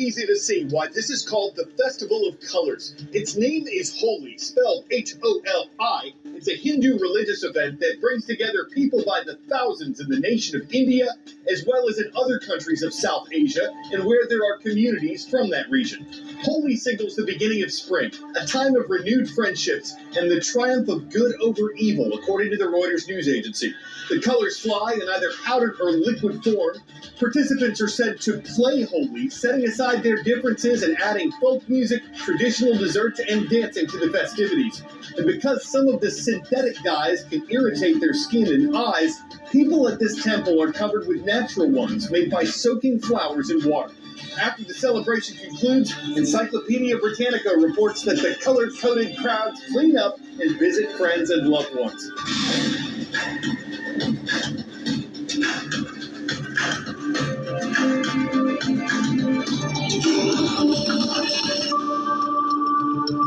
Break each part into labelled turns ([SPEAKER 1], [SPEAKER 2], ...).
[SPEAKER 1] easy to see why this is called the Festival of Colors. Its name is Holi, spelled H-O-L-I. It's a Hindu religious event that brings together people by the thousands in the nation of India, as well as in other countries of South Asia, and where there are communities from that region. Holi signals the beginning of spring, a time of renewed friendships, and the triumph of good over evil, according to the Reuters news agency. The colors fly in either powdered or liquid form. Participants are said to play Holi, setting aside their differences and adding folk music, traditional desserts, and dancing to the festivities. And because some of the synthetic dyes can irritate their skin and eyes, people at this temple are covered with natural ones made by soaking flowers in water. After the celebration concludes, Encyclopedia Britannica reports that the color-coded crowds clean up and visit friends and loved ones.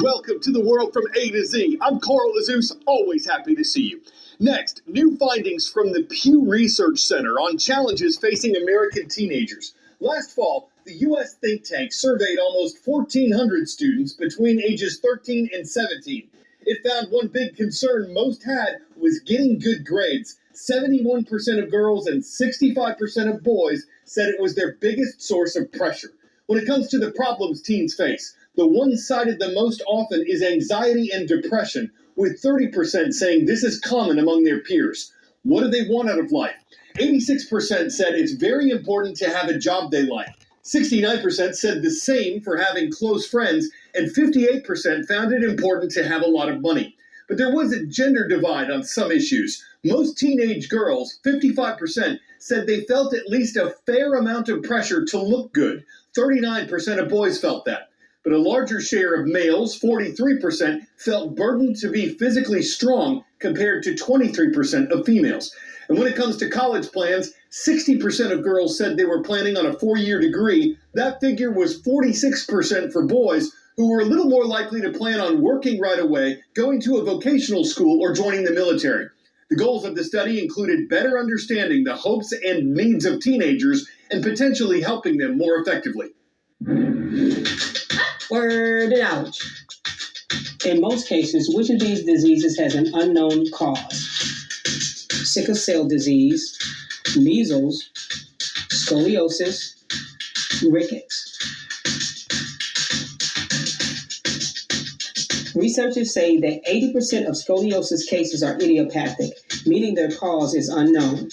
[SPEAKER 1] Welcome to the world from A to Z. I'm Carl Azus, always happy to see you. Next, new findings from the Pew Research Center on challenges facing American teenagers. Last fall, the U.S. think tank surveyed almost 1,400 students between ages 13 and 17. It found one big concern most had was getting good grades. 71% of girls and 65% of boys said it was their biggest source of pressure. When it comes to the problems teens face, the one cited the most often is anxiety and depression, with 30% saying this is common among their peers. What do they want out of life? 86% said it's very important to have a job they like. 69% said the same for having close friends, and 58% found it important to have a lot of money. But there was a gender divide on some issues. Most teenage girls, 55%, said they felt at least a fair amount of pressure to look good. 39% of boys felt that. But a larger share of males, 43%, felt burdened to be physically strong compared to 23% of females. And when it comes to college plans, 60% of girls said they were planning on a 4-year degree. That figure was 46% for boys, who were a little more likely to plan on working right away, going to a vocational school, or joining the military. The goals of the study included better understanding the hopes and needs of teenagers and potentially helping them more effectively.
[SPEAKER 2] Word and ouch. In most cases, which of these diseases has an unknown cause? Sickle cell disease, measles, scoliosis, rickets. Researchers say that 80% of scoliosis cases are idiopathic, meaning their cause is unknown.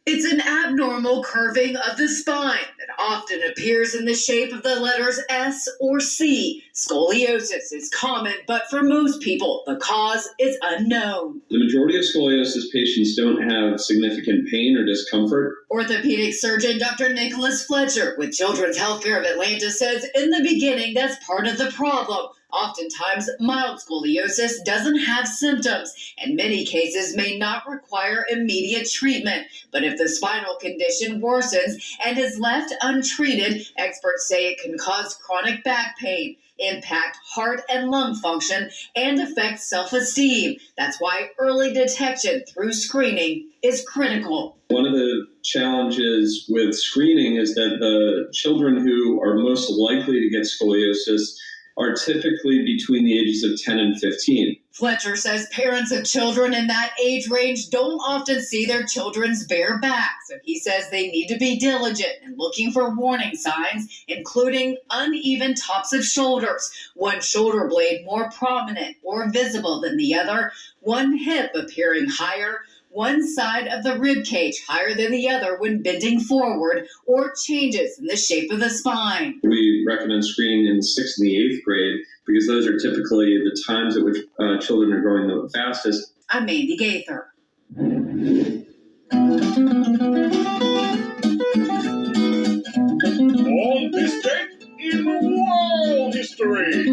[SPEAKER 3] It's an abnormal curving of the spine that often appears in the shape of the letters S or C. Scoliosis is common, but for most people, the cause is unknown.
[SPEAKER 4] The majority of scoliosis patients don't have significant pain or discomfort.
[SPEAKER 3] Orthopedic surgeon Dr. Nicholas Fletcher with Children's Healthcare of Atlanta says in the beginning that's part of the problem. Oftentimes, mild scoliosis doesn't have symptoms, and many cases may not require immediate treatment. But if the spinal condition worsens and is left untreated, experts say it can cause chronic back pain, impact heart and lung function, and affect self-esteem. That's why early detection through screening is critical.
[SPEAKER 4] One of the challenges with screening is that the children who are most likely to get scoliosis are typically between the ages of 10 and 15.
[SPEAKER 3] Fletcher says parents of children in that age range don't often see their children's bare back, so he says they need to be diligent in looking for warning signs, including uneven tops of shoulders, one shoulder blade more prominent or visible than the other, one hip appearing higher, one side of the rib cage higher than the other when bending forward, or changes in the shape of the spine.
[SPEAKER 4] We recommend screening in the 6th and the 8th grade because those are typically the times at which children are growing the fastest.
[SPEAKER 3] I'm Mandy Gaither.
[SPEAKER 1] On this date in world history,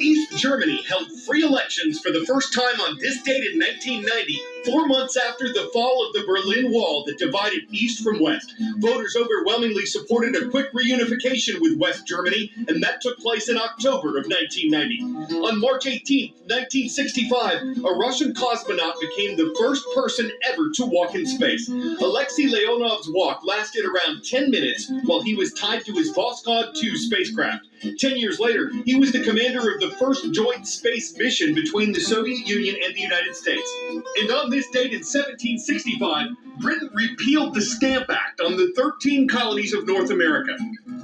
[SPEAKER 1] East Germany held free elections for the first time on this date in 1990, 4 months after the fall of the Berlin Wall that divided East from West, voters overwhelmingly supported a quick reunification with West Germany, and that took place in October of 1990. On March 18, 1965, a Russian cosmonaut became the first person ever to walk in space. Alexei Leonov's walk lasted around 10 minutes while he was tied to his Voskhod 2 spacecraft. 10 years later, he was the commander of the first joint space mission between the Soviet Union and the United States. And on this date in 1765, Britain repealed the Stamp Act on the 13 colonies of North America.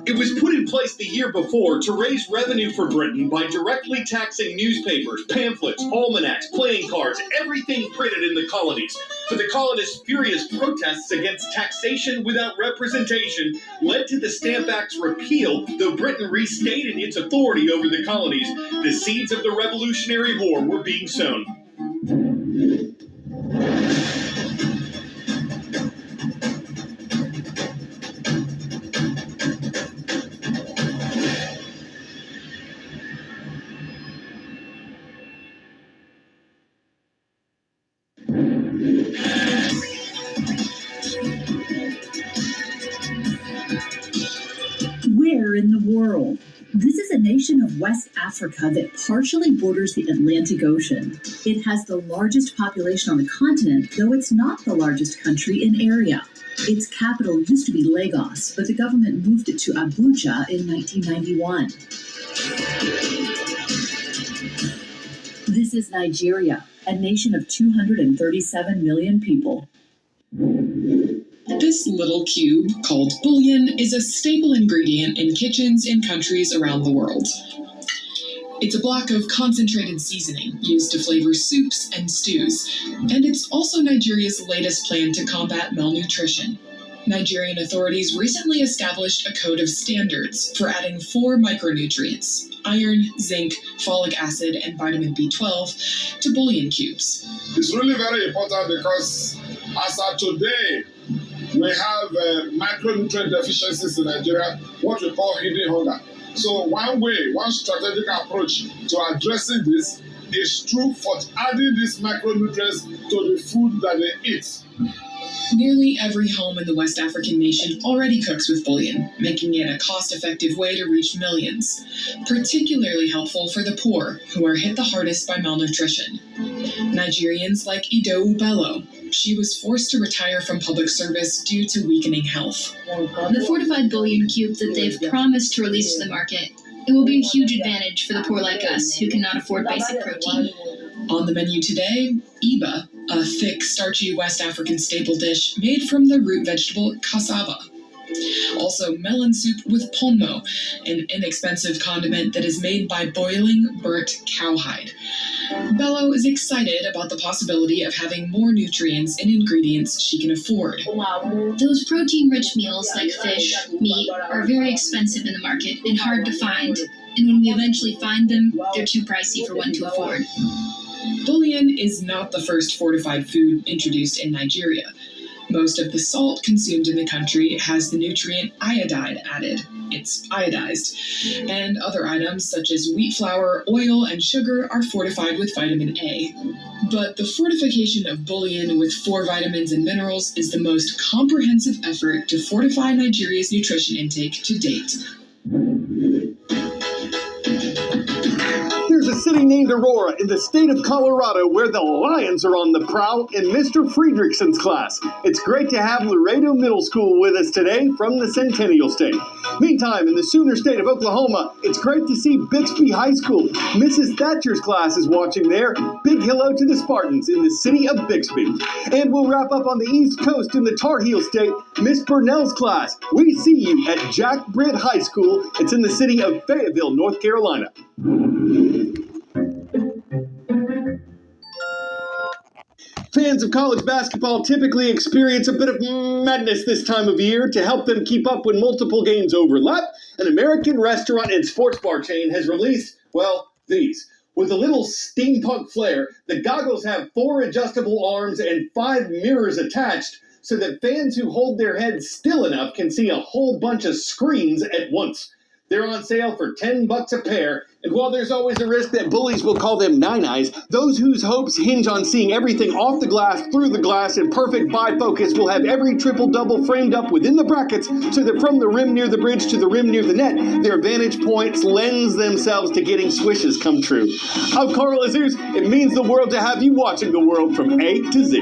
[SPEAKER 1] It was put in place the year before to raise revenue for Britain by directly taxing newspapers, pamphlets, almanacs, playing cards, everything printed in the colonies. But the colonists' furious protests against taxation without representation led to the Stamp Act's repeal, though Britain restated its authority over the colonies. The seeds of the Revolutionary War were being sown.
[SPEAKER 5] Where in the world? This is a nation of West Africa that partially borders the Atlantic Ocean. It has the largest population on the continent, though it's not the largest country in area. Its capital used to be Lagos, but the government moved it to Abuja in 1991. This is Nigeria, a nation of 237 million people.
[SPEAKER 6] This little cube, called bouillon, is a staple ingredient in kitchens in countries around the world. It's a block of concentrated seasoning used to flavor soups and stews, and it's also Nigeria's latest plan to combat malnutrition. Nigerian authorities recently established a code of standards for adding 4 micronutrients, iron, zinc, folic acid, and vitamin B12, to bouillon cubes.
[SPEAKER 7] It's really very important because as of today, we have micronutrient deficiencies in Nigeria, what we call hidden hunger. So one strategic approach to addressing this is through adding these micronutrients to the food that they eat.
[SPEAKER 6] Nearly every home in the West African nation already cooks with bouillon, making it a cost-effective way to reach millions. Particularly helpful for the poor, who are hit the hardest by malnutrition. Nigerians like Idowu Bello. She was forced to retire from public service due to weakening health.
[SPEAKER 8] The fortified bouillon cube that they've promised to release to the market, it will be a huge advantage for the poor like us who cannot afford basic protein.
[SPEAKER 6] On the menu today, iba, a thick, starchy West African staple dish made from the root vegetable cassava. Also, melon soup with ponmo, an inexpensive condiment that is made by boiling burnt cowhide. Bello is excited about the possibility of having more nutrients and ingredients she can afford.
[SPEAKER 8] Those protein-rich meals like fish, meat, are very expensive in the market and hard to find. And when we eventually find them, they're too pricey for one to afford.
[SPEAKER 6] Bouillon is not the first fortified food introduced in Nigeria. Most of the salt consumed in the country has the nutrient iodide added. It's iodized. And other items such as wheat flour, oil, and sugar are fortified with vitamin A. But the fortification of bouillon with 4 vitamins and minerals is the most comprehensive effort to fortify Nigeria's nutrition intake to date.
[SPEAKER 1] There's a city named Aurora in the state of Colorado where the Lions are on the prowl in Mr. Friedrichsen's class. It's great to have Laredo Middle School with us today from the Centennial State. Meantime, in the Sooner State of Oklahoma, it's great to see Bixby High School. Mrs. Thatcher's class is watching there. Big hello to the Spartans in the city of Bixby. And we'll wrap up on the East Coast in the Tar Heel State, Miss Burnell's class. We see you at Jack Britt High School. It's in the city of Fayetteville, North Carolina. Fans of college basketball typically experience a bit of madness this time of year. To help them keep up when multiple games overlap, an American restaurant and sports bar chain has released, well, these. With a little steampunk flair, the goggles have 4 adjustable arms and 5 mirrors attached so that fans who hold their heads still enough can see a whole bunch of screens at once. They're on sale for $10 a pair, and while there's always a risk that bullies will call them nine-eyes, those whose hopes hinge on seeing everything off the glass, through the glass, in perfect bifocus will have every triple-double framed up within the brackets so that from the rim near the bridge to the rim near the net, their vantage points lends themselves to getting swishes come true. I'm Carl Azus. It means the world to have you watching the world from A to Z.